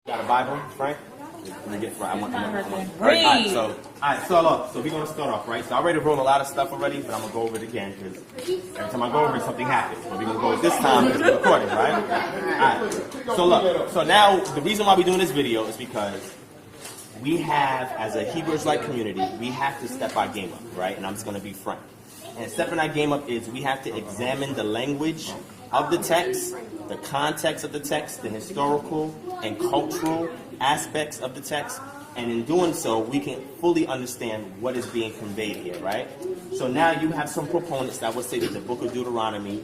Got a Bible, Frank? Let me get Frank. I want. Alright, so we're gonna start off, right? So I already wrote a lot of stuff already, but I'm gonna go over it again because every time I go over it, something happens. So we're gonna go this time because we're recording, right? Alright. So look. So now the reason why we're doing this video is because we have, as a Hebrew Israelite community, we have to step our game up, right? And I'm just gonna be frank. And stepping our game up is we have to examine the language of the text, the context of the text, the historical and cultural aspects of the text, and in doing so, we can fully understand what is being conveyed here, right? So now you have some proponents that would say that the book of Deuteronomy,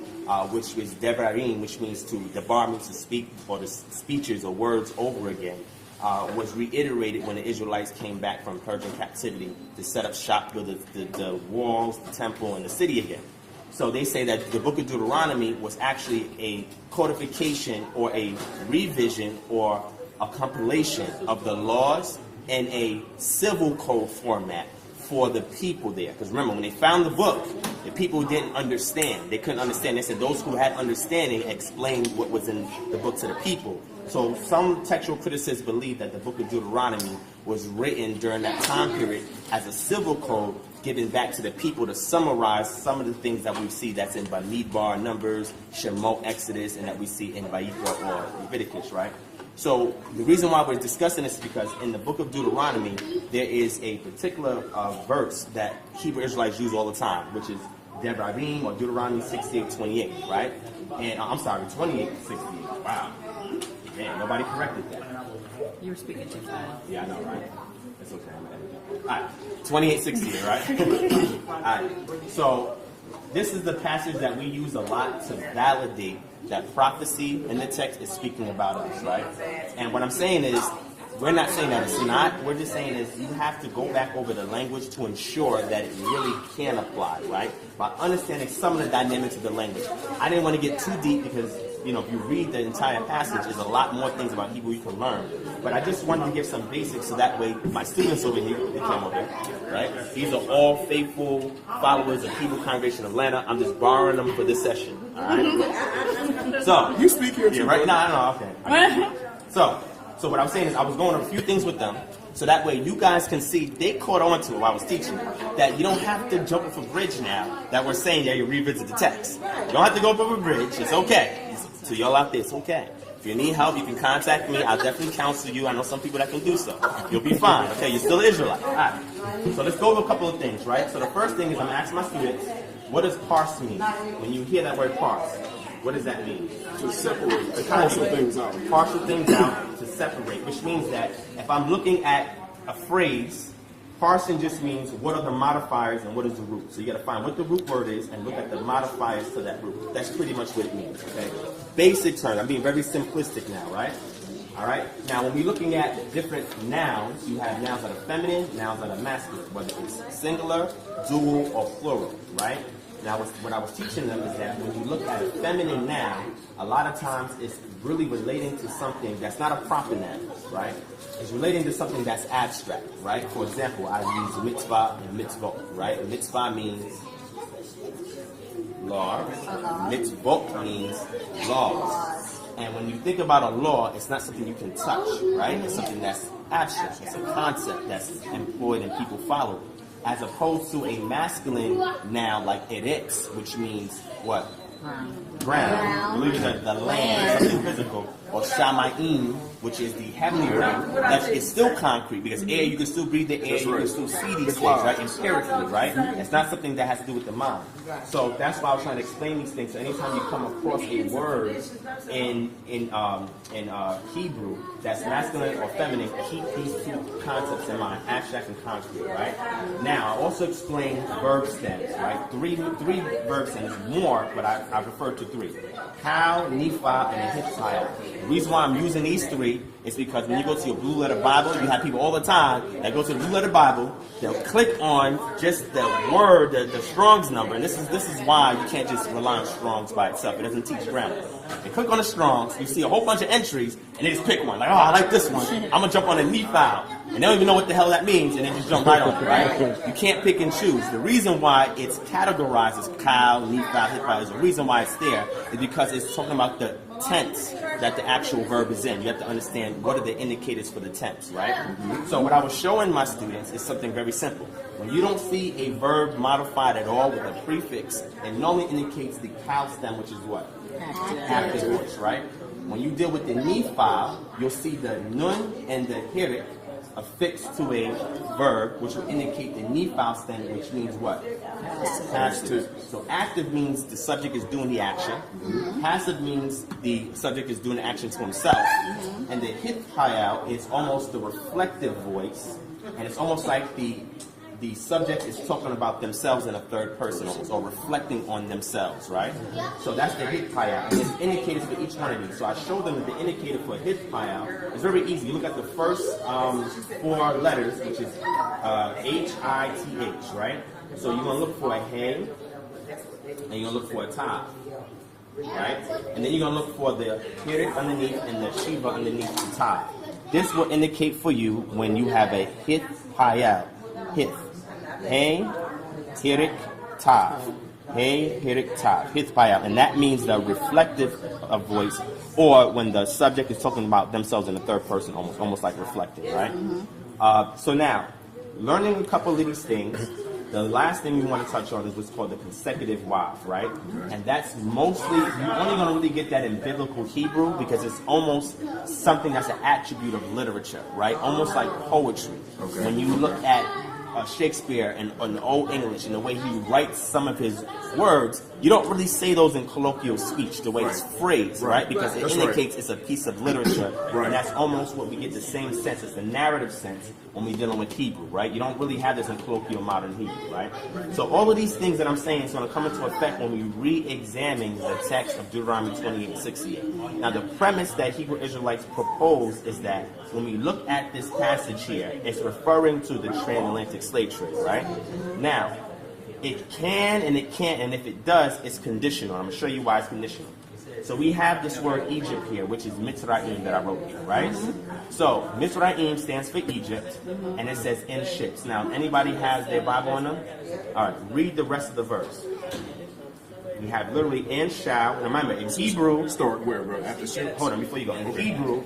which is Devarim, which means debar means to speak, or the speeches or words over again, was reiterated when the Israelites came back from Persian captivity to set up shop with the walls, the temple, and the city again. So they say that the book of Deuteronomy was actually a codification or a revision or a compilation of the laws in a civil code format for the people there. Because remember, when they found the book, the people didn't understand. They couldn't understand. They said those who had understanding explained what was in the book to the people. So some textual critics believe that the book of Deuteronomy was written during that time period as a civil code given back to the people to summarize some of the things that we see that's in Bamidbar, Numbers, Shemot, Exodus, and that we see in Vayikra or Leviticus, right? So the reason why we're discussing this is because in the book of Deuteronomy, there is a particular verse that Hebrew Israelites use all the time, which is Devarim or Deuteronomy 68:28, right? And I'm sorry, 28:68. Wow. Man, nobody corrected that. You were speaking too fast. Yeah, I know, right? It's okay. Alright, 28:68, right? Alright, so this is the passage that we use a lot to validate that prophecy in the text is speaking about us, right? And what I'm saying is, we're not saying that it's not. We're just saying is you have to go back over the language to ensure that it really can apply, right? By understanding some of the dynamics of the language. I didn't want to get too deep because, you know, if you read the entire passage, there's a lot more things about Hebrew you can learn. But I just wanted to give some basics so that way my students over here, they came over here, right? These are all faithful followers of Hebrew Congregation of Atlanta. I'm just borrowing them for this session, all right? So, you speak here too, right? No, okay. So what I'm saying is I was going over a few things with them so that way you guys can see they caught on to it while I was teaching that you don't have to jump off a bridge now that we're saying that you revisit the text. You don't have to go up over a bridge. It's okay. So y'all out there, it's okay. If you need help, you can contact me. I'll definitely counsel you. I know some people that can do so. You'll be fine. Okay, you're still an Israelite. All right. So let's go over a couple of things, right? So the first thing is I'm asking my students, what does parse mean? When you hear that word parse, what does that mean? To separate, to parcel things out. Parcel things out, to separate, which means that if I'm looking at a phrase, parsing just means what are the modifiers and what is the root. So you got to find what the root word is and look at the modifiers to that root. That's pretty much what it means, okay? Basic terms. I'm being very simplistic now, right? All right? Now, when we're looking at different nouns, you have nouns that are feminine, nouns that are masculine, whether it's singular, dual, or plural, right? Now, what I was teaching them is that when you look at a feminine noun, a lot of times it's really relating to something that's not a proper noun, right? It's relating to something that's abstract, right? For example, I use mitzvah and mitzvot, right? Mitzvah means law. Mitzvot means laws. And when you think about a law, it's not something you can touch, right? It's something that's abstract. It's a concept that's employed and people follow. As opposed to a masculine noun like eretz, which means what? Ground. Believe it, the land, something physical. Or shamayim, which is the heavenly realm. That is still concrete because air, you can still breathe the air, you can still see these things, right? Empirically, right? It's not something that has to do with the mind. So that's why I was trying to explain these things. So anytime you come across a word in Hebrew that's masculine or feminine, keep these two concepts in mind, abstract and concrete, right? Now, I also explained verb stems, right? Three verb stems, more, but I I've referred to three. Cal, Nephi, and Hittite. The reason why I'm using these three is because when you go to your blue letter Bible, you have people all the time that go to the blue letter Bible, they'll click on just the word, the Strong's number, and this is why you can't just rely on Strong's by itself. It doesn't teach grammar. They click on the Strong's, you see a whole bunch of entries, and they just pick one. Like, oh, I like this one. I'm going to jump on a Nephi. And they don't even know what the hell that means, and they just jump right on it, right? You can't pick and choose. The reason why it's categorized as Cal, Nephi, Hittite, the reason why it's there is because it's talking about the tense that the actual verb is in. You have to understand what are the indicators for the tense, right? So what I was showing my students is something very simple. When you don't see a verb modified at all with a prefix, it normally indicates the Cal stem, which is what? Active voice, right? When you deal with the Nephi, you'll see the nun and the hirik affixed to a verb, which will indicate the Nephi stem, which means what? Passive. So active means the subject is doing the action. Passive means the subject is doing the action to himself. And the Hittite is almost the reflective voice, and it's almost like the subject is talking about themselves in a third person almost, or reflecting on themselves, right? So that's the Hittite. And there's indicators for each one of these. So I showed them that the indicator for Hittite is very easy. You look at the first four letters, which is H-I-T-H, right? So you're going to look for a hey, and you're going to look for a tav, right? And then you're going to look for the hirik underneath and the shiva underneath the tav. This will indicate for you when you have a Hittite. Hith. Hey, hirik, tav. Hey, hirik, tav. Hittite. And that means the reflective voice, or when the subject is talking about themselves in the third person, almost like reflecting, right? So now, learning a couple of these things, the last thing we want to touch on is what's called the consecutive wav, right? And that's mostly, you're only going to really get that in biblical Hebrew because it's almost something that's an attribute of literature, right? Almost like poetry. Okay. When you look at Shakespeare and Old English and the way he writes some of his words, you don't really say those in colloquial speech the way it's phrased, right? Because it indicates it's a piece of literature, and that's almost what we get the same sense, it's the narrative sense when we're dealing with Hebrew, right? You don't really have this in colloquial modern Hebrew, right? So all of these things that I'm saying is going to come into effect when we re-examine the text of Deuteronomy 28:68. Now the premise that Hebrew Israelites propose is that when we look at this passage here, it's referring to the transatlantic slave trade, right? Now, it can and it can't, and if it does, it's conditional. I'm going to show you why it's conditional. So we have this word Egypt here, which is Mitzrayim that I wrote here, right? So Mitzrayim stands for Egypt, and it says in ships. Now, anybody has their Bible on them? All right, read the rest of the verse. We have literally and shall. Remember, in Hebrew... Start where, bro? After ships? Hold on, before you go. In Hebrew,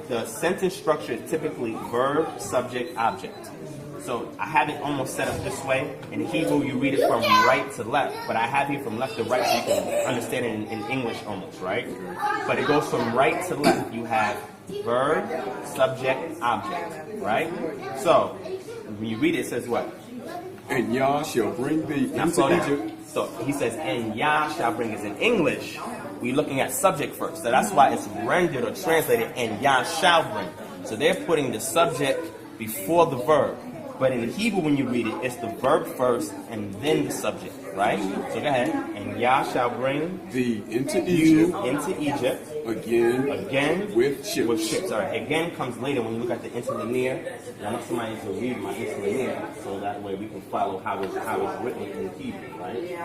the sentence structure is typically verb, subject, object. So I have it almost set up this way. In Hebrew, you read it from right to left, but I have it from left to right so you can understand it in English almost, right? But it goes from right to left. You have verb, subject, object, right? So when you read it, it says what? And Yah shall bring thee into Egypt. So he says, and Yah shall bring us. In English, we're looking at subject first. So that's why it's rendered or translated, and Yah shall bring. So they're putting the subject before the verb. But in Hebrew, when you read it, it's the verb first and then the subject, right? So go ahead. And Yah shall bring thee into Egypt. Again with ships. All right. Again comes later when you look at the interlinear. I want somebody to read my interlinear so that way we can follow how it's written in Hebrew, right?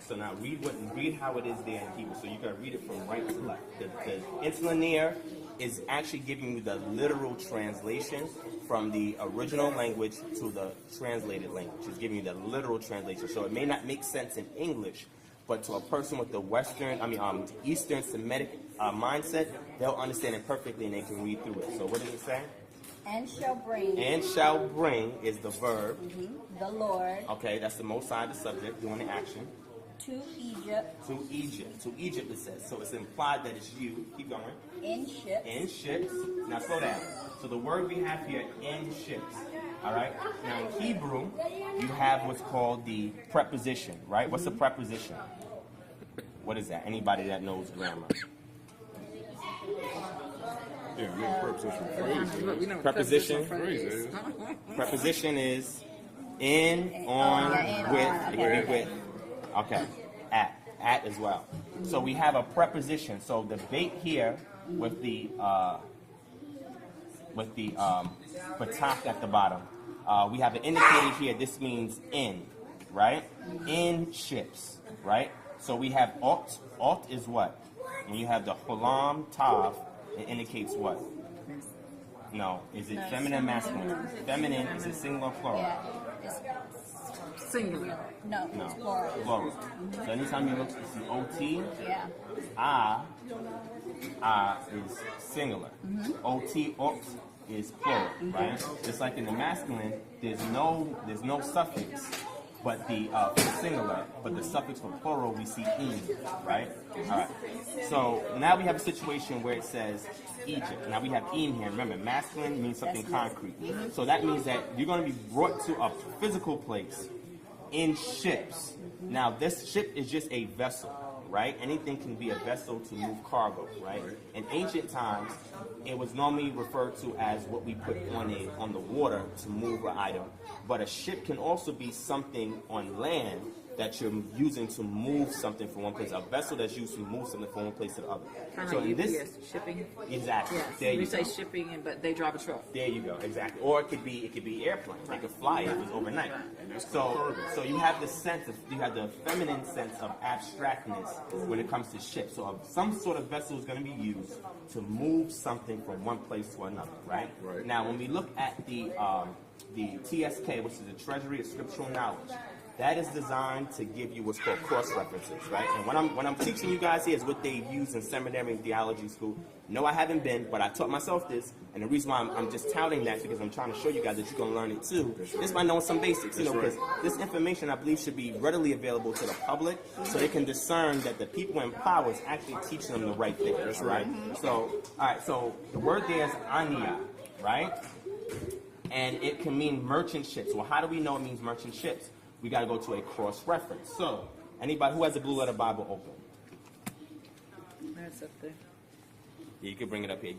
So now read how it is there in Hebrew. So you can read it from right to left. The interlinear is actually giving you the literal translation from the original language to the translated language. It's giving you the literal translation. So it may not make sense in English, but to a person with the Eastern Semitic mindset, they'll understand it perfectly and they can read through it. So what does it say? And shall bring. And shall bring is the verb. The Lord. Okay, that's the most side, the subject, doing the action. To Egypt. To Egypt. To Egypt, it says. So it's implied that it's you. Keep going. In ships. In ships. Now slow down. So the word we have here, in ships. All right? Now in Hebrew, you have what's called the preposition, right? What's the preposition? What is that? Anybody that knows grammar? Yeah, preposition. Preposition. Preposition is in, on, with. It can be with. Okay. at as well. So we have a preposition. So the bait here with the batak at the bottom. We have an indicator here. This means in, right? In ships, right? So we have ot. Ot is what? When you have the hulam tav, it indicates what? No. Is it feminine, masculine? Feminine is it singular, plural? Yeah. It's Singular. no, No. it's plural. Plural. So anytime you look, you see ot. Yeah. Is singular. Ot, ot is plural, right? Just like in the masculine, there's no suffix, but the for singular, but the suffix for plural we see in, right? All right. So now we have a situation where it says Egypt. Now we have in here. Remember, masculine means something concrete. So that means that you're going to be brought to a physical place in ships. Now this ship is just a vessel, right? Anything can be a vessel to move cargo, right? In ancient times, it was normally referred to as what we put on the water to move an item. But a ship can also be something on land that you're using to move something from one place. A vessel that's used to move something from one place to the other. Kind So of in like this, UPS, shipping. exactly. Yes. There We you say go. shipping, but they drive a truck. There you go, exactly. Or it could be airplane. They could fly if it's overnight. So you have the feminine sense of abstractness when it comes to ships. So some sort of vessel is going to be used to move something from one place to another, right? Now, when we look at the TSK, which is the Treasury of Scriptural Knowledge, that is designed to give you what's called cross references, right? And what I'm teaching you guys here is what they've used in seminary and theology school. No, I haven't been, but I taught myself this, and the reason why I'm just touting that is because I'm trying to show you guys that you can learn it too. Just by knowing some basics, because this information I believe should be readily available to the public, so they can discern that the people in power is actually teaching them the right thing. That's right. So, all right. So the word there is ania, right? And it can mean merchant ships. Well, how do we know it means merchant ships? We got to go to a cross reference. So, anybody who has a Blue Letter Bible open? That's up there. Yeah, you can bring it up here.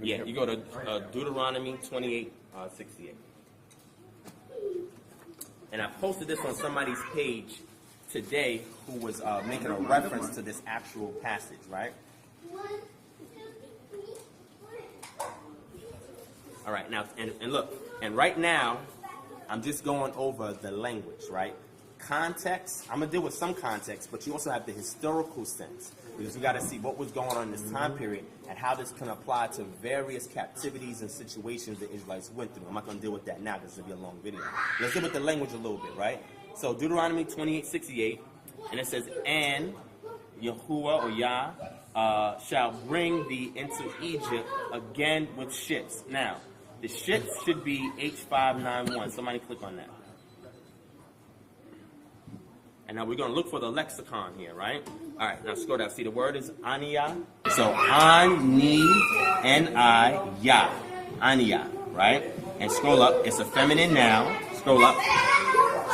Yeah, you go to Deuteronomy 28:68. And I posted this on somebody's page today who was making a reference to this actual passage, right? All right, now, and look, and right now, I'm just going over the language, right? Context, I'm going to deal with some context, but you also have the historical sense, because we got to see what was going on in this time period and how this can apply to various captivities and situations the Israelites went through. I'm not going to deal with that now because it'll be a long video. Let's deal with the language a little bit, right? So Deuteronomy 28:68, and it says, and Yahuwah or Yah shall bring thee into Egypt again with ships. Now, the ships should be H591. Somebody click on that. And now we're going to look for the lexicon here, right? All right, now scroll down. See, the word is ania. So, ani, N-I-ya. Ania, right? And scroll up. It's a feminine noun. Scroll up.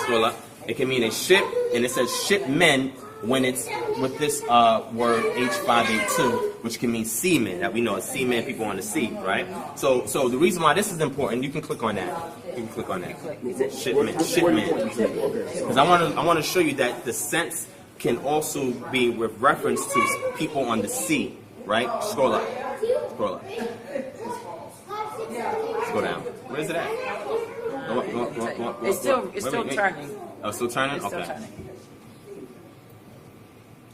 Scroll up. It can mean a ship, and it says shipmen when it's with this word H582, which can mean seamen. That we know as seamen, people on the sea, right? So the reason why this is important, you can click on that. You can click on that. Shipmen. Because I want to show you that the sense can also be with reference to people on the sea, right? Scroll up. Scroll up. Scroll down. Where is it at? Go up. It's still turning. Oh, still turning? It's still Okay. turning.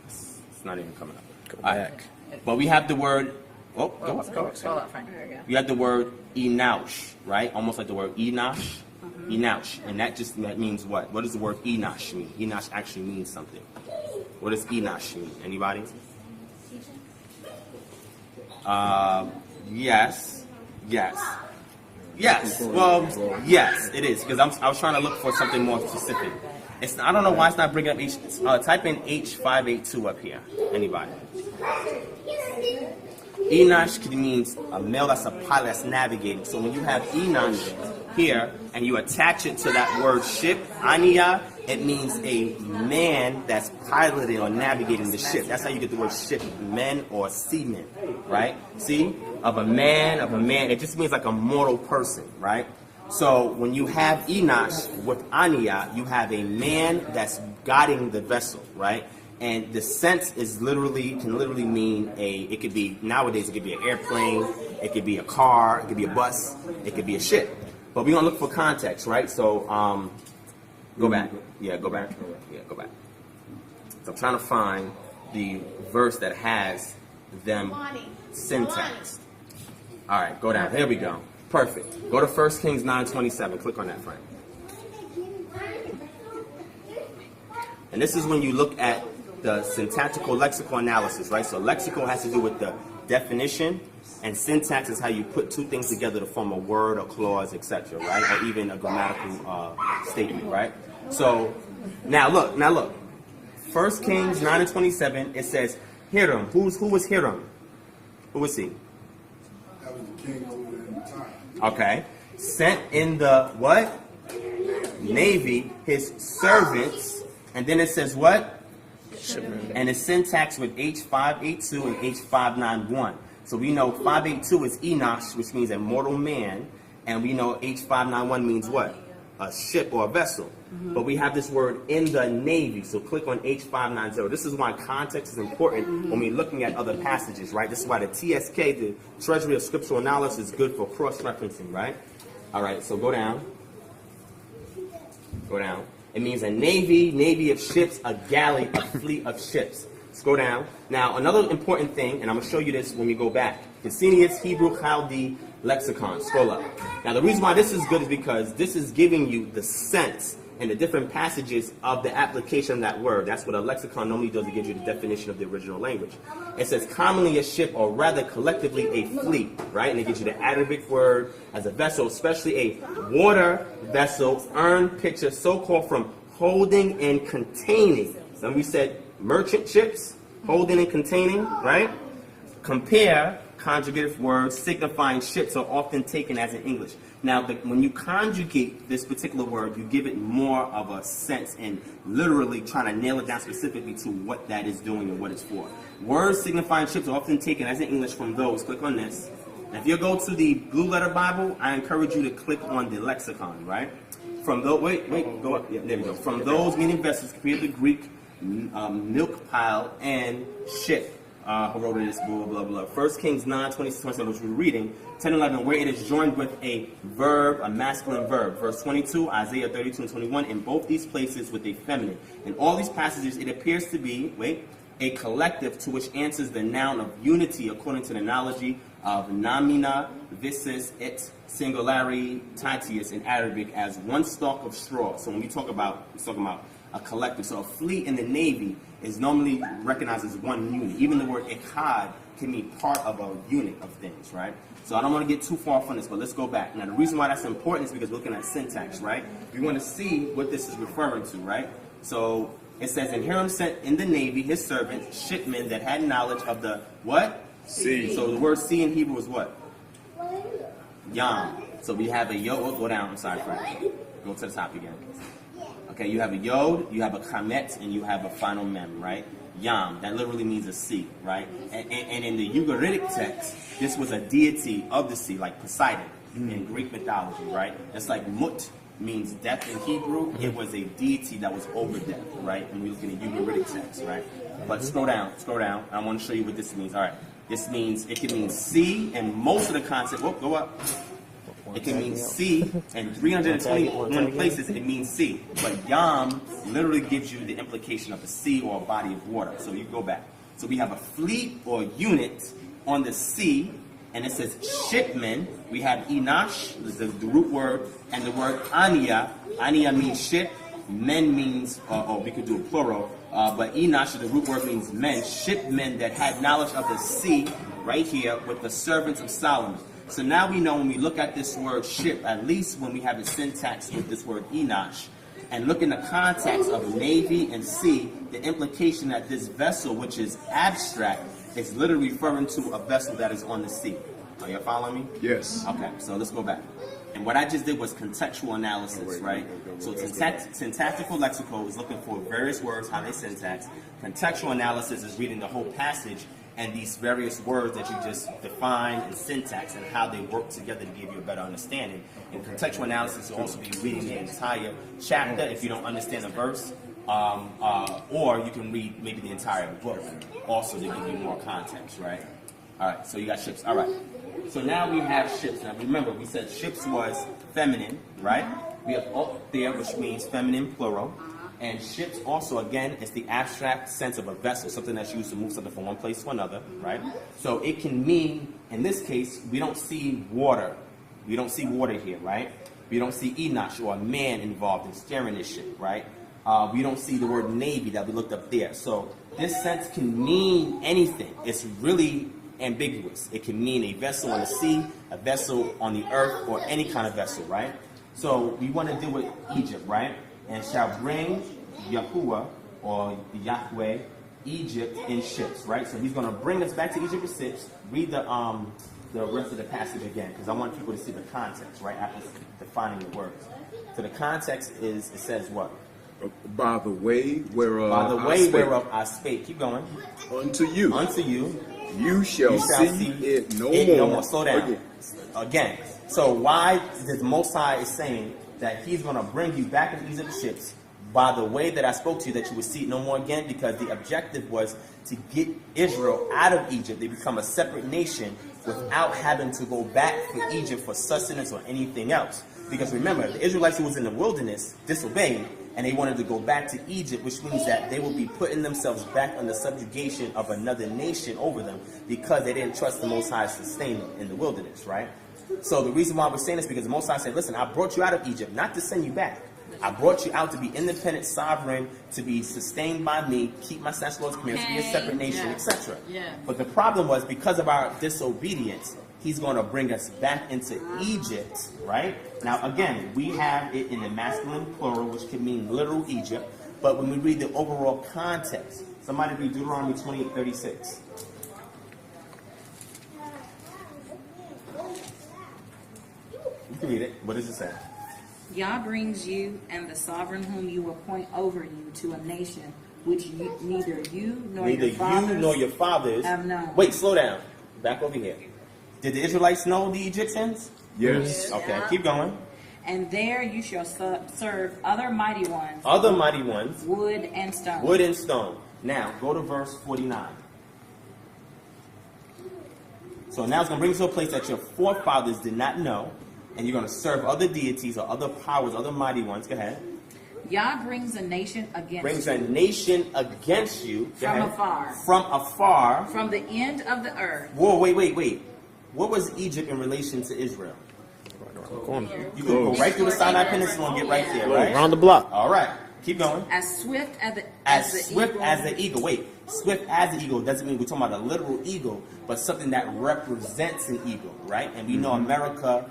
It's not even coming up. Go back. But we have the word. Oh, go up. Scroll up, Frank. There we go. You have the word Enosh, right? Almost like the word Enosh. Enosh. And that means what? What does the word Enosh mean? Enosh actually means something. What does Enosh mean? Anybody? Yes. Well, yes, it is. Because I was trying to look for something more specific. I don't know why it's not bringing up H. Type in H582 up here. Anybody? Enosh means a male that's a pilot that's navigating. So when you have Enosh here and you attach it to that word ship, Ania, it means a man that's piloting or navigating the ship. That's how you get the word ship, men or seamen, right? See? Of a man. It just means like a mortal person, right? So when you have Enosh with Ania, you have a man that's guiding the vessel, right? And the sense is can literally mean it could be, nowadays it could be an airplane, it could be a car, it could be a bus, it could be a ship. But we're gonna look for context, right? So go back. Yeah, go back. Yeah, go back. So I'm trying to find the verse that has them syntax. All right, go down. Here we go. Perfect. Go to 1 Kings 9:27. Click on that, friend. And this is when you look at the syntactical lexical analysis, right? So lexical has to do with the definition, and syntax is how you put two things together to form a word, a clause, etc., right? Or even a grammatical statement, right? So now look. 1 Kings 9:27. It says Hiram. Who was Hiram? Who was he? That was the king over there in the time. Okay. Sent in the what? Navy, his servants. And then it says what? And it's syntax with H582 and H591. So we know 582 is Enosh, which means a mortal man. And we know H591 means what? A ship or a vessel. But we have this word in the Navy. So click on H590. This is why context is important when we're looking at other passages, right? This is why the TSK, the Treasury of Scriptural Analysis, is good for cross-referencing, right? All right, so go down. Go down. It means a navy of ships, a galley, a fleet of ships. Let's go down. Now, another important thing, and I'm going to show you this when we go back. Gesenius Hebrew Chaldee Lexicon. Scroll up. Now, the reason why this is good is because this is giving you the sense and the different passages of the application of that word. That's what a lexicon normally does. It gives you the definition of the original language. It says commonly a ship, or rather collectively a fleet, right? And it gives you the Arabic word as a vessel, especially a water vessel, urn, pitcher, so-called from holding and containing. So we said merchant ships, holding and containing, right? Compare conjugative words signifying ships are often taken as in English. Now, when you conjugate this particular word, you give it more of a sense and literally trying to nail it down specifically to what that is doing and what it's for. Words signifying ships are often taken as in English from those. Click on this. And if you go to the Blue Letter Bible, I encourage you to click on the lexicon, right? From those, go up. Yeah, there we go. From those meaning vessels, compare the Greek milk pile and ship. Who wrote this, blah, blah, blah. 1 Kings 9:26, which we're reading, 10 and 11, where it is joined with a verb, a masculine verb. Verse 22, Isaiah 32 and 21, in both these places with a feminine. In all these passages, it appears to be, a collective to which answers the noun of unity according to the analogy of nomina, visis, et, singulari, titius in Arabic as one stalk of straw. So when we're talking about a collective. So a fleet in the Navy is normally recognized as one unit. Even the word echad can mean part of a unit of things, right? So I don't want to get too far from this, but let's go back. Now the reason why that's important is because we're looking at syntax, right? We want to see what this is referring to, right? So it says, and Hiram sent in the Navy his servants, shipmen that had knowledge of the what? Sea. So the word sea in Hebrew is what? Yam. So we have a yod. Go down. I'm sorry, Frank. Go to the top again. Okay, you have a yod, you have a kamet, and you have a final mem, right? Yam, that literally means a sea, right? And in the Ugaritic text, this was a deity of the sea, like Poseidon in Greek mythology, right? It's like Mut means death in Hebrew. It was a deity that was over death, right? And we look in the Ugaritic text, right? But scroll down. I want to show you what this means. All right, this means, it can mean sea, and most of the concept, go up. It can mean sea, and 321 places it means sea. But yam literally gives you the implication of a sea or a body of water. So you go back. So we have a fleet or unit on the sea, and it says shipmen. We have Enosh, the root word, and the word ania. Ania means ship. Men means, or we could do a plural, but Enosh, the root word means men. Shipmen that had knowledge of the sea, right here, with the servants of Solomon. So now we know when we look at this word ship, at least when we have a syntax with this word Enosh, and look in the context of navy and sea, the implication that this vessel, which is abstract, is literally referring to a vessel that is on the sea. Are you following me? Yes. Okay, so let's go back. And what I just did was contextual analysis, right? So syntactical lexical is looking for various words, how they syntax. Contextual analysis is reading the whole passage and these various words that you just define and syntax and how they work together to give you a better understanding. And contextual analysis will also be reading the entire chapter if you don't understand a verse, or you can read maybe the entire book also to give you more context, right? All right, so you got ships. All right. So now we have ships. Now remember, we said ships was feminine, right? We have up there, which means feminine plural. And ships also, again, is the abstract sense of a vessel, something that's used to move something from one place to another, right? So it can mean, in this case, we don't see water. We don't see water here, right? We don't see Enosh or a man involved in steering this ship, right? We don't see the word navy that we looked up there. So this sense can mean anything. It's really ambiguous. It can mean a vessel on the sea, a vessel on the earth, or any kind of vessel, right? So we want to deal with Egypt, right? And shall bring Yahuwah or Yahweh Egypt in ships, right? So he's going to bring us back to Egypt in ships. Read the rest of the passage again, because I want people to see the context, right? After defining the words. So the context is, it says what? By the way whereof By the way whereof I spake. Keep going. unto you. Unto you. You shall see it no more. Slow down. Again. So why the Most High is saying that he's going to bring you back into Egypt ships by the way that I spoke to you, that you would see it no more again, because the objective was to get Israel out of Egypt. They become a separate nation without having to go back to Egypt for sustenance or anything else. Because remember, the Israelites who was in the wilderness disobeyed, and they wanted to go back to Egypt, which means that they will be putting themselves back under subjugation of another nation over them because they didn't trust the Most High to sustain them in the wilderness, right? So the reason why we're saying this is because the Most High said, listen, I brought you out of Egypt, not to send you back. I brought you out to be independent, sovereign, to be sustained by me, keep my statutes, laws, commands, to be a separate nation, etc. Yeah. But the problem was, because of our disobedience, he's going to bring us back into Egypt, right? Now, again, we have it in the masculine plural, which can mean literal Egypt. But when we read the overall context, somebody read Deuteronomy 28:36. You can read it. What does it say? Yah brings you and the sovereign whom you appoint over you to a nation which neither you nor your fathers have known. Wait, slow down. Back over here. Did the Israelites know the Egyptians? Yes. Okay, keep going. And there you shall serve other mighty ones. Other mighty ones. Wood and stone. Wood and stone. Now, go to verse 49. So now it's going to bring you to a place that your forefathers did not know, and you're going to serve other deities or other powers, other mighty ones. Go ahead. Yah brings a nation against you. A nation against you. Go From ahead. afar. From afar. From the end of the earth. Whoa, wait. What was Egypt in relation to Israel? You can go right through the Sinai Peninsula and get right there, right? Around the block. All right. Keep going. As swift as the Swift as the eagle. Wait, swift as the eagle doesn't mean we're talking about a literal eagle, but something that represents an eagle, right? And we know America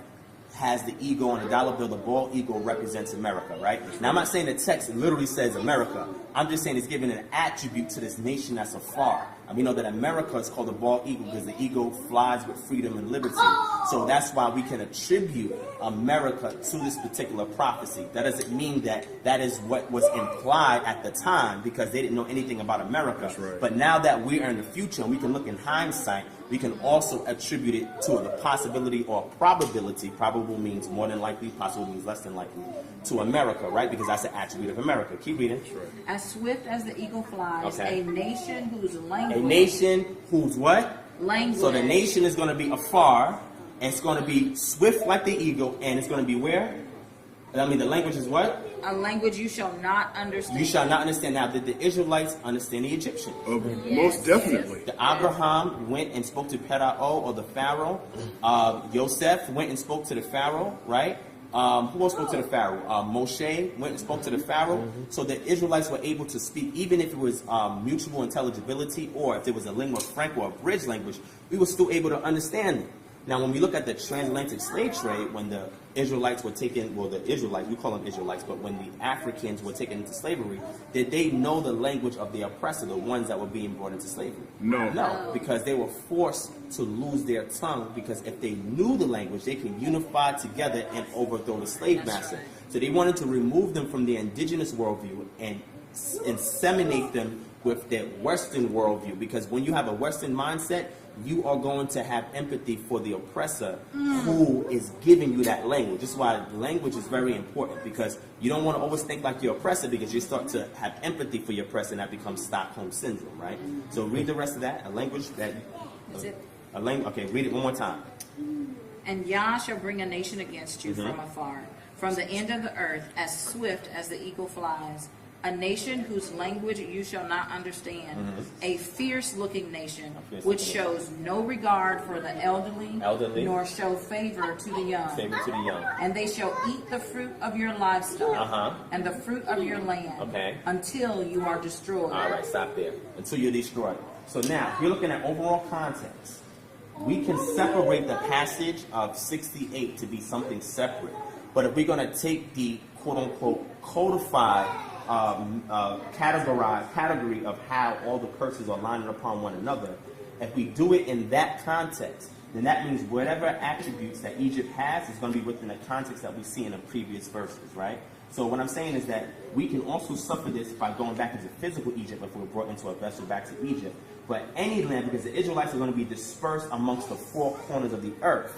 has the eagle on a dollar bill. The bald eagle represents America, right? Now, I'm not saying the text literally says America. I'm just saying it's giving an attribute to this nation that's afar. And we know that America is called the bald eagle because the eagle flies with freedom and liberty. So that's why we can attribute America to this particular prophecy. That doesn't mean that that is what was implied at the time, because they didn't know anything about America. That's right. But now that we are in the future and we can look in hindsight, we can also attribute it to the possibility or probability. Probable means more than likely, possible means less than likely, to America, right? Because that's an attribute of America. Keep reading. As swift as the eagle flies, Okay. a nation whose language. A nation whose what? Language. So the nation is going to be afar, and it's going to be swift like the eagle, and it's going to be where? I mean, the language is what? A language you shall not understand. You shall not understand. Now, did the Israelites understand the Egyptian? Most definitely. The Abraham went and spoke to Pharaoh or the Pharaoh. Yosef went and spoke to the Pharaoh, right? Who else spoke to the Pharaoh? Moshe went and spoke to the Pharaoh. So the Israelites were able to speak, even if it was mutual intelligibility, or if there was a lingua franca or a bridge language, we were still able to understand it. Now, when we look at the transatlantic slave trade, when the Israelites were taken, well, the Israelites, we call them Israelites, but when the Africans were taken into slavery, did they know the language of the oppressor, the ones that were being brought into slavery? No. No, because they were forced to lose their tongue, because if they knew the language, they could unify together and overthrow the slave master. So they wanted to remove them from their indigenous worldview and inseminate them with their Western worldview, because when you have a Western mindset, you are going to have empathy for the oppressor who is giving you that language. This is why language is very important, because you don't want to always think like your oppressor, because you start to have empathy for your oppressor, and that becomes Stockholm Syndrome, right? So read the rest of that. A language that... Is it? A language. Okay, read it one more time. And Yah shall bring a nation against you from afar, from the end of the earth, as swift as the eagle flies. A nation whose language you shall not understand. A fierce-looking nation, which shows no regard for the elderly, nor show favor to the young. And they shall eat the fruit of your livestock and the fruit of your land until you are destroyed. All right, stop there. Until you're destroyed. So now, if you're looking at overall context, we can separate the passage of 68 to be something separate. But if we're going to take the quote-unquote codified category of how all the curses are lining upon one another, if we do it in that context, then that means whatever attributes that Egypt has is going to be within the context that we see in the previous verses, right? So what I'm saying is that we can also suffer this by going back into physical Egypt if we're brought into a vessel back to Egypt. But any land, because the Israelites are going to be dispersed amongst the four corners of the earth.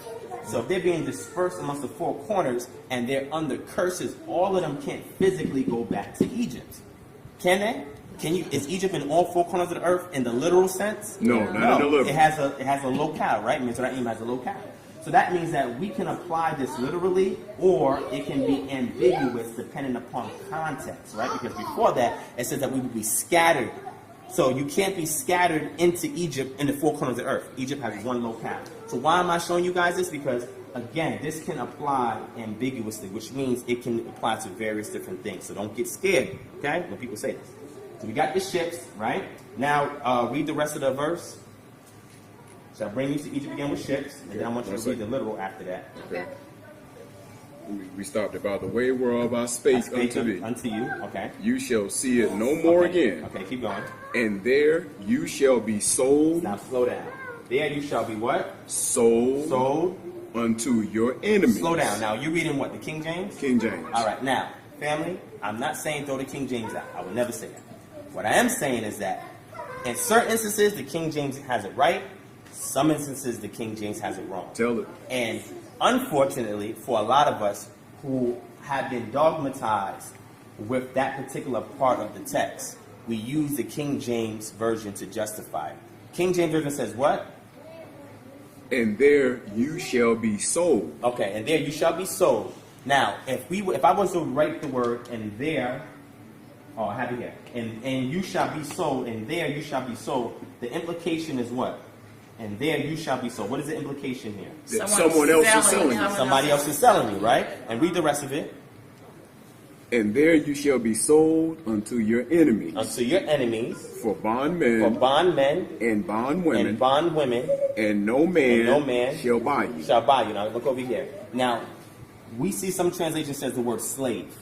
So if they're being dispersed amongst the four corners and they're under curses, all of them can't physically go back to Egypt. Can they? Can you? Is Egypt in all four corners of the earth in the literal sense? No, not in the literal. It has a locale, right? Mizraim has a locale. So that means that we can apply this literally, or it can be ambiguous depending upon context, right? Because before that, it says that we would be scattered. So you can't be scattered into Egypt in the four corners of the earth. Egypt has one locale. So why am I showing you guys this? Because, again, this can apply ambiguously, which means it can apply to various different things. So don't get scared, okay, when people say this. So we got the ships, right? Now, read the rest of the verse. Shall bring you to Egypt again with ships, and then I want you to read the literal after that. Okay. We stopped about the way whereof I spake unto thee. Unto you, okay. You shall see it no more again. Okay, keep going. And there you shall be sold. Now slow down. There you shall be what? Sold unto your enemies. Slow down. Now you're reading what? The King James? King James. All right. Now, family, I'm not saying throw the King James out. I would never say that. What I am saying is that in certain instances, the King James has it right. Some instances, the King James has it wrong. Tell it. And unfortunately, for a lot of us who have been dogmatized with that particular part of the text, we use the King James Version to justify it. King James Version says what? And there you shall be sold. Okay, and there you shall be sold. Now, if I was to write the word "and there," oh, I have it here. And you shall be sold, and there you shall be sold. The implication is what? And there you shall be sold. What is the implication here? That someone else is selling you. Somebody else is selling you, right? And read the rest of it. And there you shall be sold unto your enemies. Unto your enemies. For bondmen. For bondmen. And bondwomen. And bondwomen. And no man shall buy you. Shall buy you. Now look over here. Now, we see some translation says the word slave.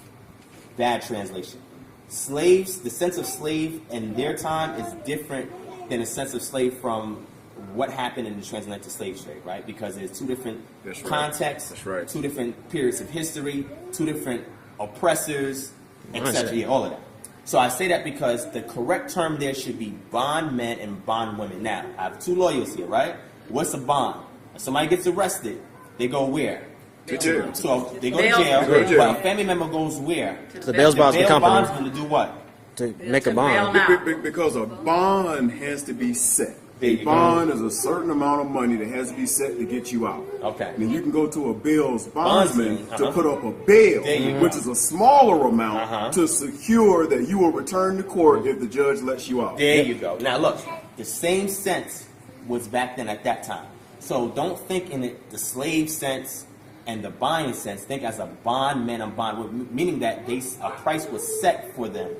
Bad translation. Slaves, the sense of slave in their time is different than the sense of slave from what happened in the transatlantic slave trade, right? Because there's two different contexts, two different periods of history, two different oppressors, etc. Yeah, all of that. So I say that because the correct term there should be bondmen and bondwomen. Now, I have two lawyers here, right? What's a bond? If somebody gets arrested, they go where? To jail. So they go to jail, but a family member goes where? To the bail bondsman to do what? To make a bond. Because a bond has to be set. A bond is a certain amount of money that has to be set to get you out. Okay. And you can go to a bail's bondsman to put up a bail, which is a smaller amount to secure that you will return to court if the judge lets you out. There you go. Now look, the same sense was back then at that time. So don't think in the slave sense and the buying sense. Think as a bondman and bond, meaning that a price was set for them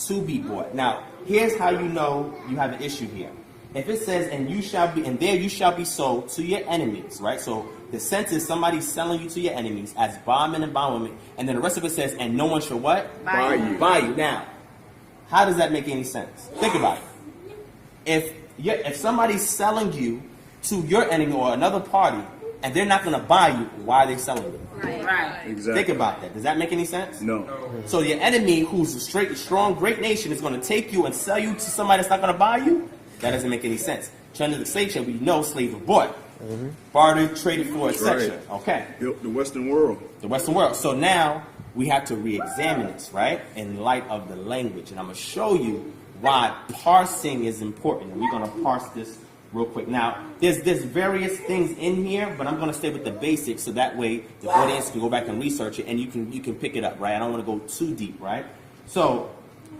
to be bought. Now, here's how you know you have an issue here. If it says, and there you shall be sold to your enemies, right? So the sense is somebody's selling you to your enemies as bondmen and bondwomen, and then the rest of it says, and no one shall what? Buy you. Buy you. Now, how does that make any sense? Think about it. If somebody's selling you to your enemy or another party and they're not going to buy you, why are they selling you? Right. Exactly. Think about that. Does that make any sense? No. So your enemy, who's a strong, great nation, is going to take you and sell you to somebody that's not going to buy you? That doesn't make any sense. Trend of the slave trade, we know slaves were bought, bartered, traded for, etc. Right. Okay. Built the Western world. The Western world. So now we have to re-examine this, right? In light of the language. And I'm going to show you why parsing is important. And we're going to parse this real quick. Now, there's various things in here, but I'm going to stay with the basics so that way the audience can go back and research it and you can pick it up, right? I don't want to go too deep, right? So,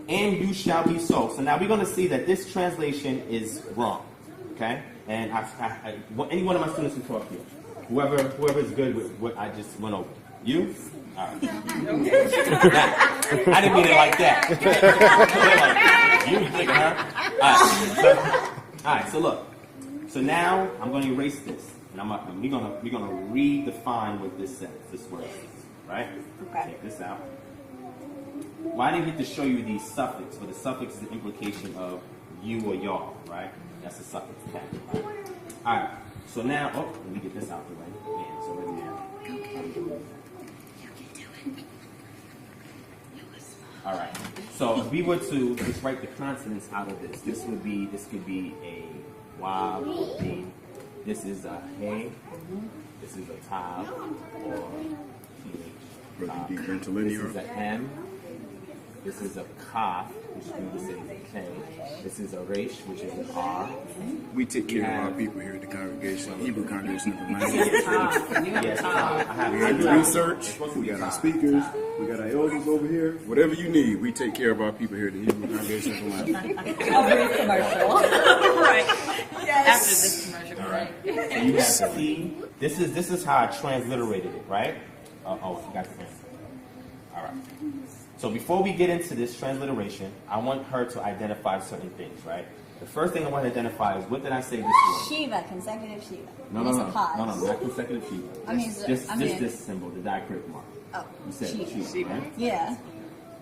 and you shall be so. So now we're going to see that this translation is wrong, okay? And any one of my students can talk here. Whoever is good with what I just went over. You? All right. I didn't mean it like that. You think of her? All right, so look. So now I'm going to erase this, and we're going to redefine what this says, this word says, right? Okay. Take this out. Well, I didn't get to show you the suffix, but the suffix is the implication of you or y'all, right? That's the suffix. Okay. All right. So now, let me get this out the way. Man, so right now. All right. So if we were to just write the consonants out of this, this could be a wav or b. This is a hey. This is a tav or th. This is a m. This is a kaf, which we would say is a k. This is a resh, which is an r. We take care of our people here at the congregation, Hebrew Congregation of the Yes, We got the research, we got our speakers, we got our elders over here. Whatever you need, we take care of our people here at the Hebrew Congregation of the A brief commercial. Right. After this commercial, right? And you have C. This is how I transliterated it, right? I forgot the answer. All right. So before we get into this transliteration, I want her to identify certain things, right? The first thing I want to identify is, what did I say this was? Shiva, consecutive Shiva. No, not consecutive Shiva. I mean, just this symbol, the diacritic mark. Oh, You said Shiva, right? Yeah.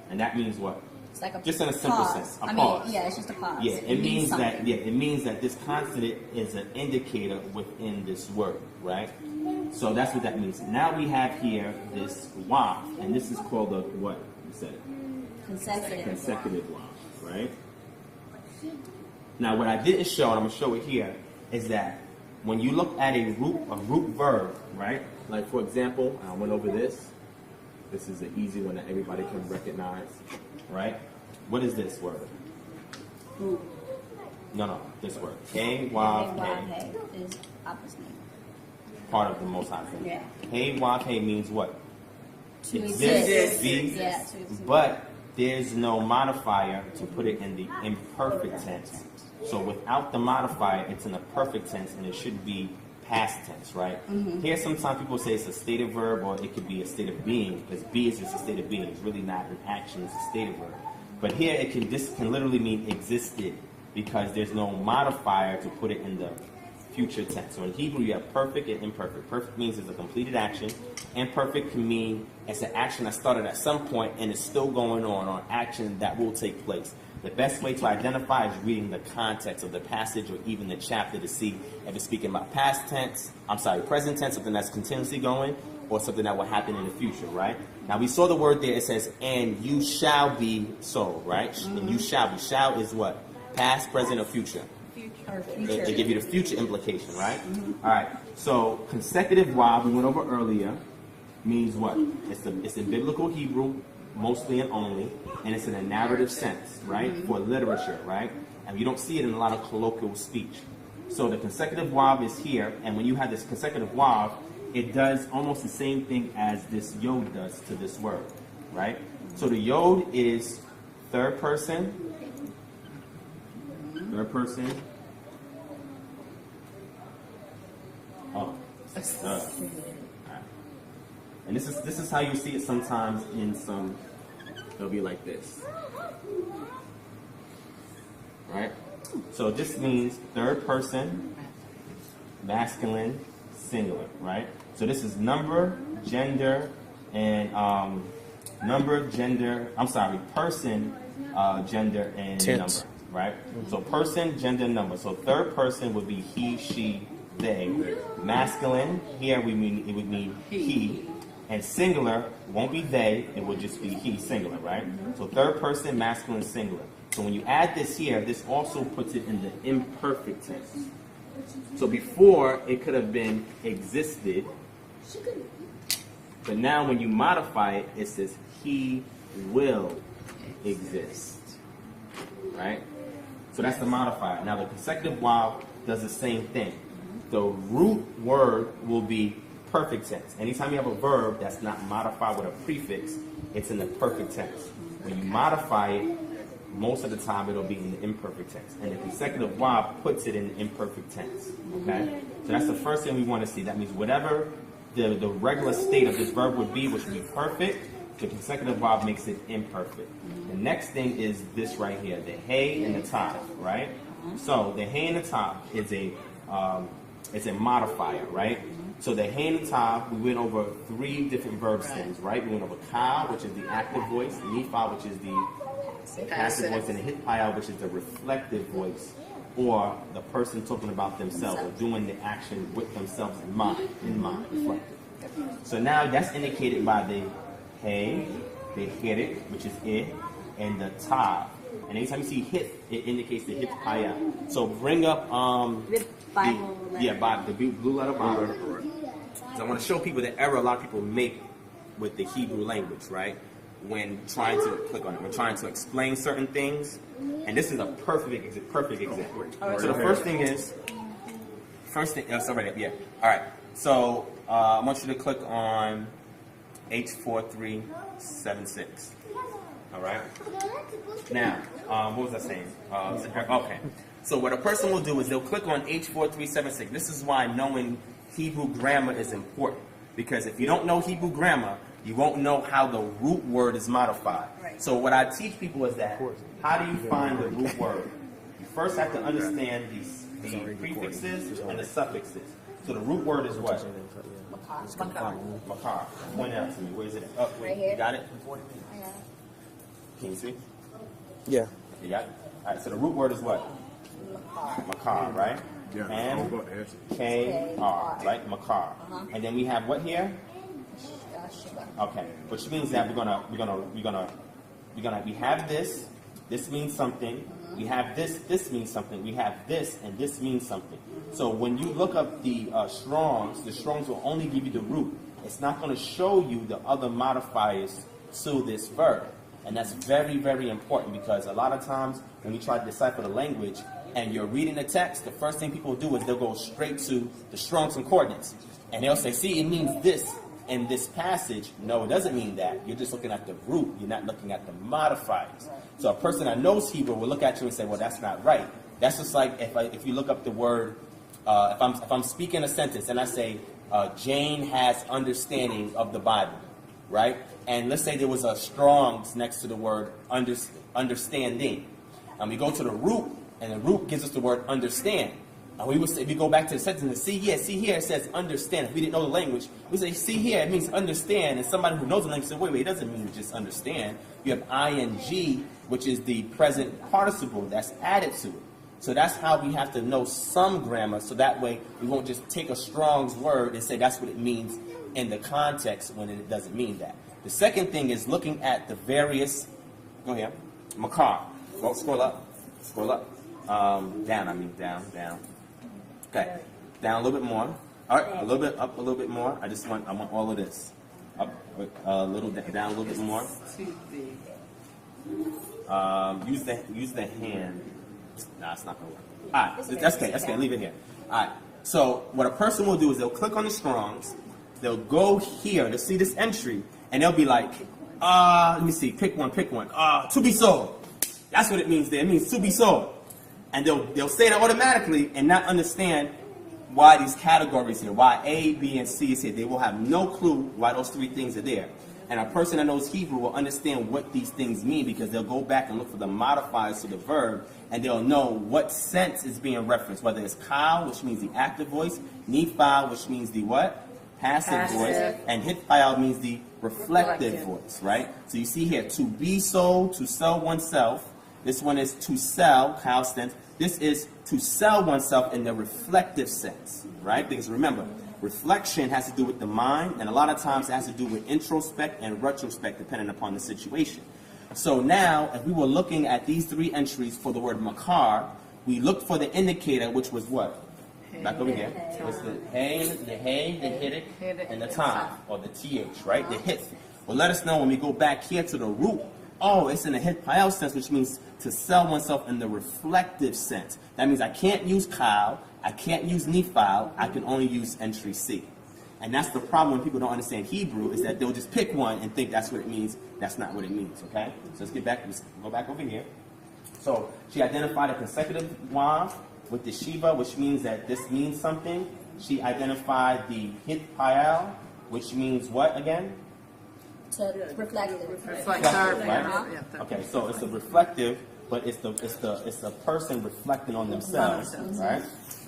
And that means what? It's like a Just in a simple pause. sense, a pause. Yeah, it's just a pause. Yeah, it means something. it means that this consonant is an indicator within this word, right? So that's what that means. Now we have here this wav, and this is called a what? You said it. Consecutive wav, right? Now what I didn't show, and I'm gonna show it here, is that when you look at a root verb, right? Like for example, I went over this. This is an easy one that everybody can recognize, right? What is this word? No, this word. Hey, wav, hey. Is opposite. Part of the Most High thing. Yeah. Hey, wav, hey means what? To exist. Be. Yeah, to exist. But there's no modifier to put it in the imperfect tense. So without the modifier, it's in the perfect tense, and it should be past tense, right? Here, sometimes people say it's a state of verb, or it could be a state of being, because be is just a state of being. It's really not an action; it's a state of verb. But here, this can literally mean existed, because there's no modifier to put it in the future tense. So in Hebrew, you have perfect and imperfect. Perfect means it's a completed action. Imperfect can mean it's an action that started at some point and is still going on, or an action that will take place. The best way to identify is reading the context of the passage or even the chapter to see if it's speaking about present tense, something that's continuously going, or something that will happen in the future, right? Now we saw the word there, it says, and you shall be so, right? And you shall be. Shall is what? Past, present, or future? Future. To give you the future implication, right? All right. So consecutive wav, we went over earlier, means what? It's in biblical Hebrew, mostly and only, and it's in a narrative sense, right? For literature, right? And you don't see it in a lot of colloquial speech. So the consecutive wav is here, and when you have this consecutive wav, it does almost the same thing as this yod does to this word, right? So the yod is third person, and this is how you see it sometimes in some. It'll be like this, right? So this means third person, masculine, singular, right? So this is number, gender, and person, gender, and Tense. number, right? So person, gender, number. So third person would be he, she, they. Masculine, here it would mean he. And singular won't be they, it would just be he, singular, right? So third person, masculine, singular. So when you add this here, this also puts it in the imperfect tense. So before, it could have been existed, but now when you modify it, it says he will exist, right? So that's the modifier. Now the consecutive while does the same thing. The root word will be perfect tense. Anytime you have a verb that's not modified with a prefix, it's in the perfect tense. When you modify it, most of the time it'll be in the imperfect tense. And the consecutive while puts it in the imperfect tense. Okay? So that's the first thing we want to see. That means whatever the regular state of this verb would be, which would be perfect, the consecutive while makes it imperfect. The next thing is this right here, the hey and the top, right? So the hey and the top is a modifier, right? So the hey and the top, we went over 3 different verb stems, right? We went over ka, which is the active voice, nephi, which is the passive voice, and the hitpayah, which is the reflective voice, or the person talking about themselves, or doing the action with themselves in mind, reflective. So now that's indicated by the hey, the hit it, which is it, and the top. And anytime you see hit, it indicates the hitpayah. So bring up The Bible letter. the blue letter Bible. So I want to show people the error a lot of people make with the Hebrew language, right? When trying to click on it, we're trying to explain certain things, and this is a perfect example. So the first thing is, it's already, yeah. All right. So I want you to click on H4376. All right. Now, what was I saying? Okay. So what a person will do is they'll click on H4376. This is why knowing Hebrew grammar is important, because if you don't know Hebrew grammar, you won't know how the root word is modified. Right. So what I teach people is that, how do you find the root word? You first have to understand the prefixes and the suffixes. So the root word is what? Makar. Point out to me. Where is it? Oh, Right here. You got it? Can you see? Yeah. You got it? All right, so the root word is what? Makar, right? Yeah, M-K-R, right? Makar. And then we have what here? Okay, which means that we have this. This means something. We have this. This means something. We have this, and this means something. So when you look up the Strongs will only give you the root. It's not going to show you the other modifiers to this verb. And that's very, very important, because a lot of times when you try to decipher the language and you're reading the text, the first thing people do is they'll go straight to the Strong's Concordance. And they'll say, see, it means this in this passage. No, it doesn't mean that. You're just looking at the root. You're not looking at the modifiers. So a person that knows Hebrew will look at you and say, well, that's not right. That's just like if you look up the word, if I'm speaking a sentence and I say, Jane has understanding of the Bible, right? And let's say there was a Strong's next to the word understanding. And we go to the root, and the root gives us the word understand. And we would say, if we go back to the sentence and see here, it says understand. If we didn't know the language, we say, see here, it means understand. And somebody who knows the language says, wait, it doesn't mean just understand. You have ing, which is the present participle that's added to it. So that's how we have to know some grammar, so that way we won't just take a Strong's word and say that's what it means in the context when it doesn't mean that. The second thing is looking at the various, go here, Makar. Well, scroll up. Down. Okay, down a little bit more. All right, a little bit up, a little bit more. I want all of this. Up a little, down a little bit more. Use the hand. Nah, it's not gonna work. All right, that's okay. Leave it here. All right. So what a person will do is they'll click on the Strongs. They'll go here to see this entry, and they'll be like, let me see, pick one. To be sold. That's what it means there. It means to be sold. And they'll say that automatically and not understand why these categories here, why A, B, and C is here. They will have no clue why those 3 things are there. And a person that knows Hebrew will understand what these things mean, because they'll go back and look for the modifiers to the verb, and they'll know what sense is being referenced, whether it's ka, which means the active voice, nephi, which means the what? Passive voice, and hitpayah means the reflective voice, right? So you see here, to be sold, to sell oneself. This one is to sell, cow stance. This is to sell oneself in the reflective sense, right? Because remember, reflection has to do with the mind, and a lot of times it has to do with introspect and retrospect, depending upon the situation. So now, if we were looking at these three entries for the word makar, we looked for the indicator, which was what? Back over here. It's the hey, the hiddick, and the time, or the th, right? The hith. Well, let us know when we go back here to the root. Oh, it's in the hith payal sense, which means to sell oneself in the reflective sense. That means I can't use kal, I can't use nifal, I can only use entry C. And that's the problem when people don't understand Hebrew, is that they'll just pick one and think that's what it means. That's not what it means, okay? So let's go back over here. So she identified a consecutive wav with the shiva, which means that this means something. She identified the hith payal, which means what again? To reflective. Reflective, right? Okay, so it's a reflective, but it's the person reflecting on themselves, right?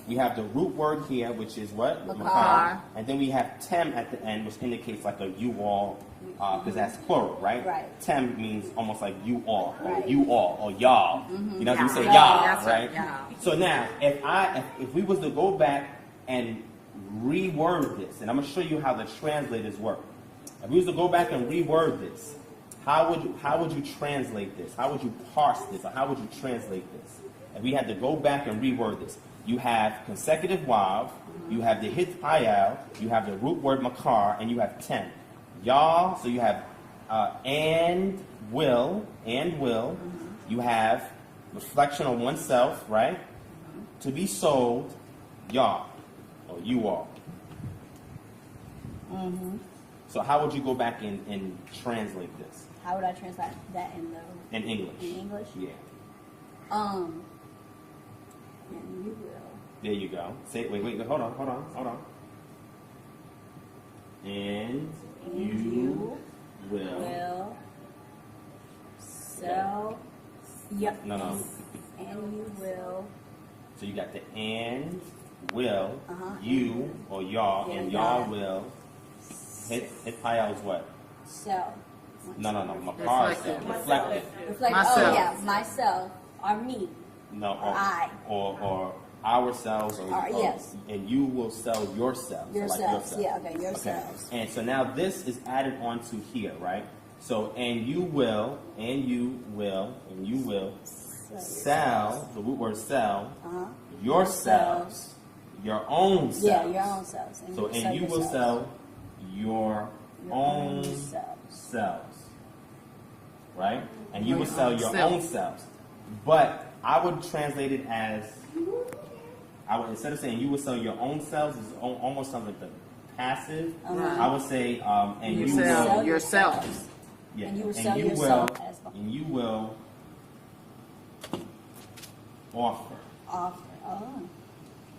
We have the root word here, which is what? Makar. And then we have tem at the end, which indicates like a you all, because that's plural, right? Right. Tem means almost like you all, or you all, or y'all. You know, we say Y'all. y'all, That's right? y'all. So now, if we was to go back and reword this, and I'm going to show you how the translators work. If we was to go back and reword this, how would you translate this? How would you parse this? Or how would you translate this? If we had to go back and reword this, you have consecutive wav, you have the hith payal, you have the root word makar, and you have ten. Y'all, so you have and will, you have reflection on oneself, right? To be sold, y'all, or you all. So how would you go back and translate this? How would I translate that In English. In English? Yeah. And you will. There you go. Say wait, hold on. And you will sell. Yep. No. And you will. So you got the and will, you or y'all, Yeah, and y'all y'all. will. Hit payal is what? Sell. No. Makar is Reflective. reflective. Reflect. Myself. Oh yeah, myself or me. No, or I. or ourselves, or yes. and you will sell yourselves. Yourselves. So like yourself. Yeah. Okay. Yourselves. And so now this is added onto here, right? So and you will sell, the root word sell, yourselves, your own selves. Yeah, your own selves. So and you will yourselves. sell your own selves. selves, right? And you will Your sell own your self. own selves. But I would translate it as, instead of saying you will sell your own selves, it's almost something like the passive. I would say, and You you sell will, yourselves. yeah, And you will and sell you yourself will, as well. and you will offer. Offer. Oh.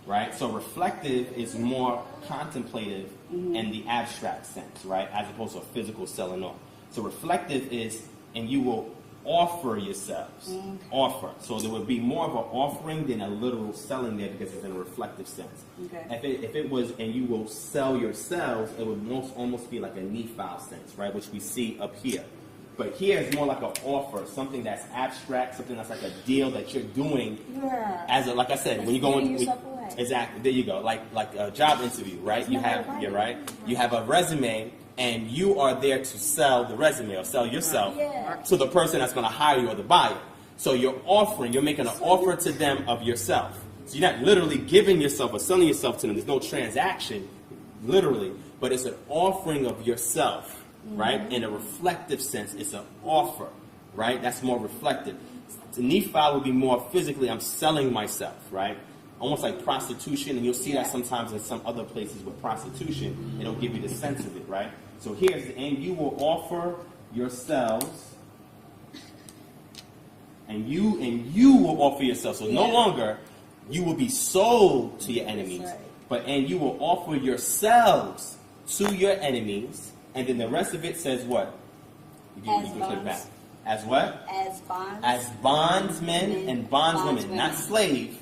Right? So reflective is more contemplative in the abstract sense, right? As opposed to a physical selling off. So reflective is, and you will offer yourselves. Offer. So there would be more of an offering than a literal selling there, because it's in a reflective sense. Okay. If it was, and you will sell yourselves, it would almost be like a nifal sense, right? Which we see up here. But here is more like an offer, something that's abstract, something that's like a deal that you're doing Yeah. as a, like I said, when you go Giving in, yourself away. exactly, there you go, like a job interview, right? You have, you're right. You have a resume, and you are there to sell the resume or sell yourself Yeah. to the person that's going to hire you or the buyer. So you're offering, you're making an offer to them of yourself. So you're not literally giving yourself or selling yourself to them. There's no transaction, literally, but it's an offering of yourself. Right? In a reflective sense, it's an offer, right? That's more reflective. Nifal would be more physically, I'm selling myself, right? Almost like prostitution, and you'll see that sometimes in some other places with prostitution, it'll give you the sense of it, right? So here's the end, you will offer yourselves, and you will offer yourself. So no longer you will be sold to your enemies, but and you will offer yourselves to your enemies. And then the rest of it says what? You can click back. As what? As bonds. As bondsmen and bondswomen. Not slave.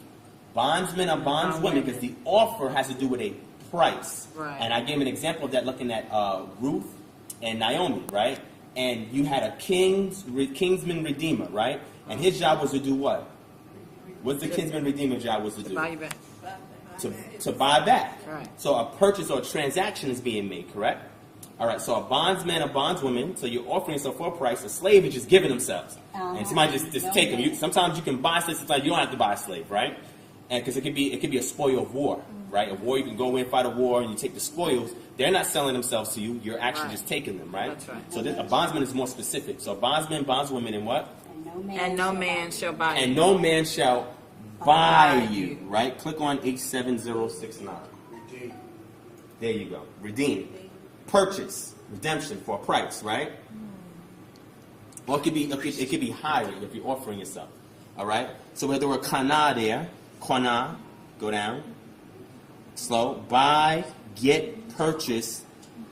Bondsmen or bondswomen, because the offer has to do with a price. Right. And I gave an example of that looking at Ruth and Naomi, right? And you had a kinsman redeemer, right? And his job was to do what? What's the kinsman redeemer job was to do? Buy you back. To buy back. Right. So a purchase or a transaction is being made, correct? All right, so a bondsman, a bondswoman, so you're offering yourself for a price. A slave is just giving themselves. And somebody just take them. Sometimes you can buy slaves, sometimes you don't have to buy a slave, right? And because it could be a spoil of war, right? A war, you can go in, fight a war, and you take the spoils. They're not selling themselves to you. You're actually just taking them, right? That's right. So a bondsman is more specific. So bondsman, bondswoman, and what? And no man shall buy you. And no man shall buy you, right? Click on H7069. Redeem. There you go. Redeem. Purchase. Redemption for a price, right? Or it could be higher if you're offering yourself. All right? So we have the word kana there. Kana. Go down. Slow. Buy, get, purchase,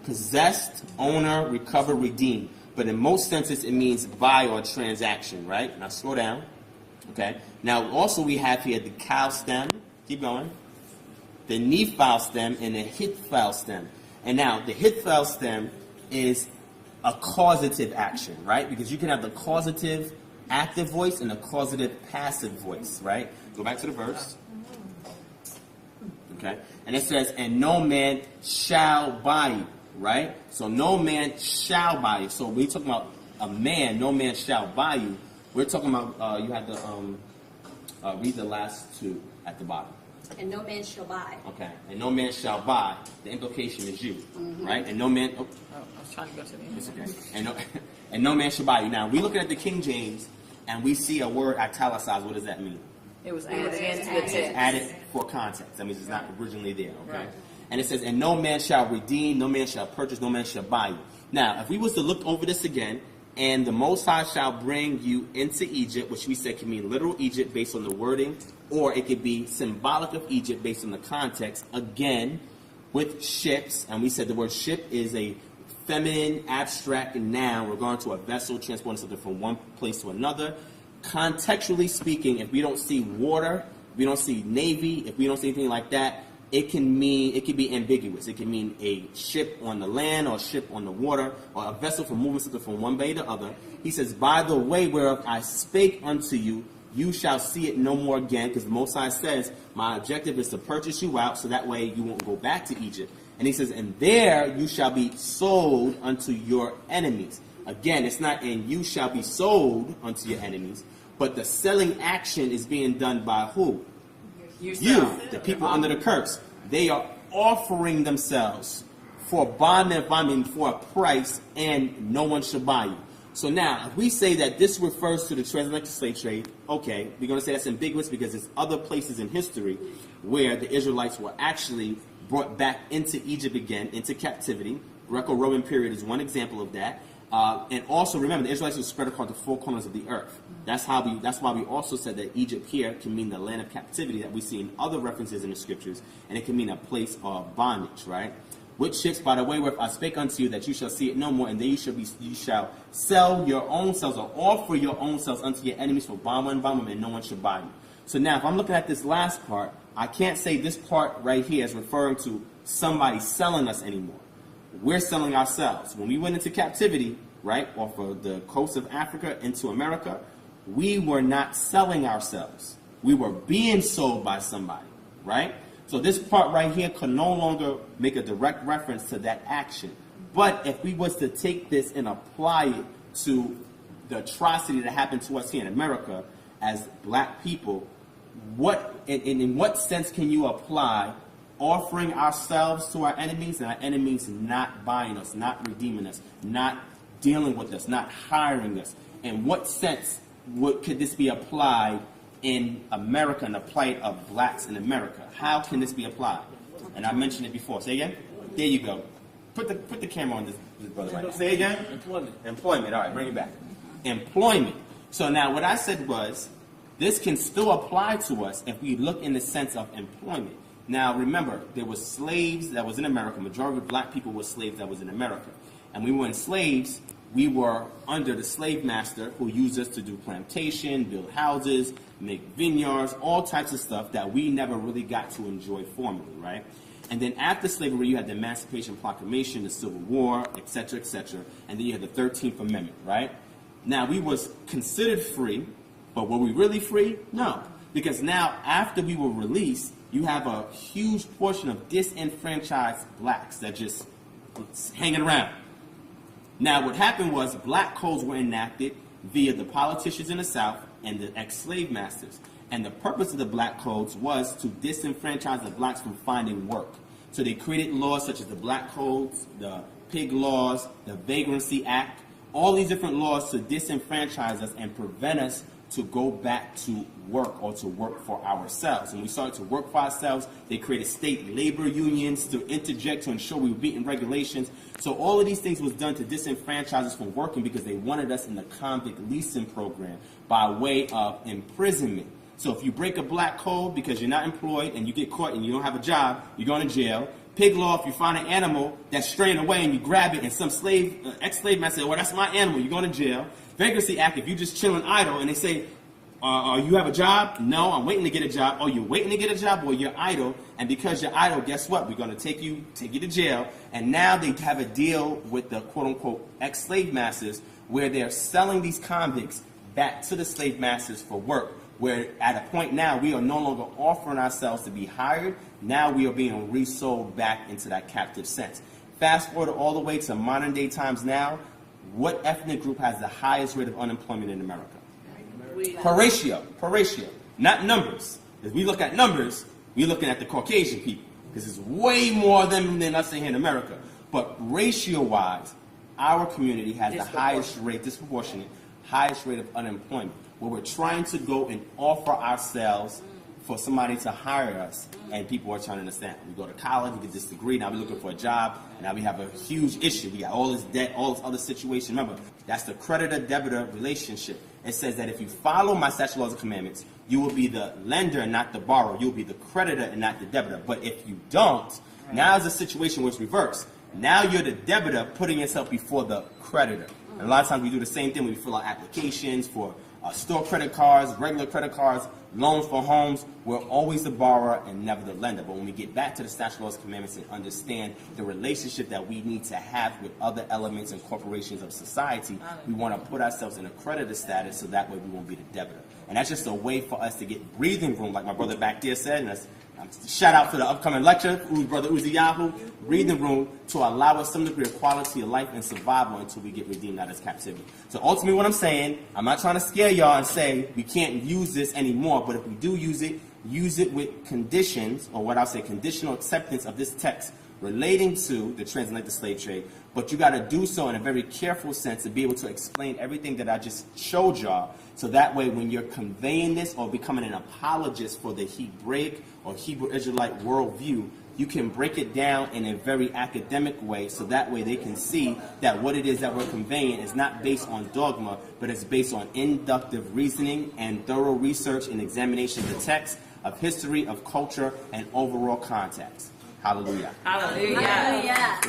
possessed, owner, recover, redeem. But in most senses, it means buy or transaction, right? Now slow down. Okay. Now also we have here the cow stem. Keep going. The nephal stem and the hithal stem. And now the hithal stem is a causative action, right? Because you can have the causative active voice and the causative passive voice, right? Go back to the verse. Okay. And it says, and no man shall buy you, right? So no man shall buy you. So we're talking about a man, no man shall buy you. We're talking about, you have to read the last two at the bottom. And no man shall buy. Okay. And no man shall buy. The implication is you, right? And no man, Oh, I was trying to go to the end. it's okay. And no man shall buy you. Now, we looking at the King James, and we see a word italicized. What does that mean? It was added into the text. Added for context. That means it's not originally there, okay? Right. And it says, and no man shall redeem, no man shall purchase, no man shall buy you. Now, if we was to look over this again, and the Most High shall bring you into Egypt, which we said can mean literal Egypt based on the wording, or it could be symbolic of Egypt based on the context, again, with ships, and we said the word ship is a feminine, abstract noun regarding to a vessel transporting something from one place to another. Contextually speaking, if we don't see water, if we don't see navy, if we don't see anything like that, it can be ambiguous. It can mean a ship on the land or a ship on the water or a vessel for moving something from one bay to the other. He says, by the way whereof I spake unto you, you shall see it no more again, because the Most High says, my objective is to purchase you out so that way you won't go back to Egypt. And he says, and there you shall be sold unto your enemies. Again, it's not and you shall be sold unto your enemies, but the selling action is being done by who? You, the people under the curse. They are offering themselves for bondmen for a price, and no one should buy you. So now, if we say that this refers to the transatlantic slave trade, okay, we're going to say that's ambiguous because there's other places in history where the Israelites were actually brought back into Egypt again, into captivity. Greco-Roman period is one example of that. And also, remember, the Israelites were spread across the four corners of the earth. That's why we also said that Egypt here can mean the land of captivity that we see in other references in the scriptures, and it can mean a place of bondage, right? Which ships, by the way, wheref I spake unto you, that you shall see it no more, and then you shall sell your own selves or offer your own selves unto your enemies for bondwoman, and no one shall buy you. So now, if I'm looking at this last part, I can't say this part right here is referring to somebody selling us anymore. We're selling ourselves. When we went into captivity, right, off of the coast of Africa into America, we were not selling ourselves. We were being sold by somebody, right? So this part right here can no longer make a direct reference to that action. But if we was to take this and apply it to the atrocity that happened to us here in America as black people, in what sense can you apply offering ourselves to our enemies and our enemies not buying us, not redeeming us, not dealing with us, not hiring us? In what sense could this be applied in America and the plight of blacks in America? How can this be applied? And I mentioned it before. Say again? There you go. Put the camera on this brother right now. Say again? Employment. All right, bring it back. Employment. So now what I said was, this can still apply to us if we look in the sense of employment. Now remember, there were slaves that was in America. Majority of black people were slaves that was in America. And we weren't slaves. We were under the slave master who used us to do plantation, build houses, make vineyards, all types of stuff that we never really got to enjoy formally, right? And then after slavery, you had the Emancipation Proclamation, the Civil War, etc., etc., and then you had the 13th Amendment, right? Now, we was considered free, but were we really free? No. Because now, after we were released, you have a huge portion of disenfranchised blacks that just hanging around. Now, what happened was black codes were enacted via the politicians in the South and the ex-slave masters. And the purpose of the black codes was to disenfranchise the blacks from finding work. So they created laws such as the black codes, the pig laws, the Vagrancy Act, all these different laws to disenfranchise us and prevent us to go back to work or to work for ourselves. When we started to work for ourselves, they created state labor unions to interject to ensure we were meeting regulations. So all of these things was done to disenfranchise us from working because they wanted us in the convict leasing program by way of imprisonment. So if you break a black code because you're not employed and you get caught and you don't have a job, you're going to jail. Pig law, if you find an animal that's straying away and you grab it and some ex-slave man says, well, that's my animal, you're going to jail. Vagrancy Act, if you just chilling idle and they say, you have a job? No, I'm waiting to get a job. Oh, you're waiting to get a job? Well, you're idle. And because you're idle, guess what? We're going to take you to jail. And now they have a deal with the quote-unquote ex-slave masters where they're selling these convicts back to the slave masters for work. Where at a point now, we are no longer offering ourselves to be hired. Now we are being resold back into that captive sense. Fast forward all the way to modern day times now. What ethnic group has the highest rate of unemployment in America? Per ratio, not numbers. If we look at numbers, we're looking at the Caucasian people, because it's way more than us in here in America. But ratio-wise, our community has the highest rate, disproportionate, highest rate of unemployment, where we're trying to go and offer ourselves for somebody to hire us, and people are trying to understand. We go to college, we get this degree, now we're looking for a job, and now we have a huge issue. We got all this debt, all this other situation. Remember, that's the creditor-debitor relationship. It says that if you follow my statute, laws, and commandments, you will be the lender and not the borrower. You'll be the creditor and not the debitor. But if you don't, now is a situation where it's reversed. Now you're the debitor putting yourself before the creditor. And a lot of times we do the same thing when we fill out applications for store credit cards, regular credit cards, loans for homes. We're always the borrower and never the lender. But when we get back to the statute, laws, commandments and understand the relationship that we need to have with other elements and corporations of society, we want to put ourselves in a creditor status so that way we won't be the debitor. And that's just a way for us to get breathing room, like my brother back there said, and that's shout out for the upcoming lecture, Brother Uzi Yahoo, breathing room to allow us some degree of quality of life and survival until we get redeemed out of this captivity. So ultimately what I'm saying, I'm not trying to scare y'all and say we can't use this anymore, but if we do use it with conditions, or what I'll say, conditional acceptance of this text relating to the transatlantic slave trade, but you got to do so in a very careful sense to be able to explain everything that I just showed y'all, so that way when you're conveying this or becoming an apologist for the Hebraic or Hebrew Israelite worldview, you can break it down in a very academic way, so that way they can see that what it is that we're conveying is not based on dogma, but it's based on inductive reasoning and thorough research and examination of the text, of history, of culture, and overall context. Hallelujah. Hallelujah. Hallelujah.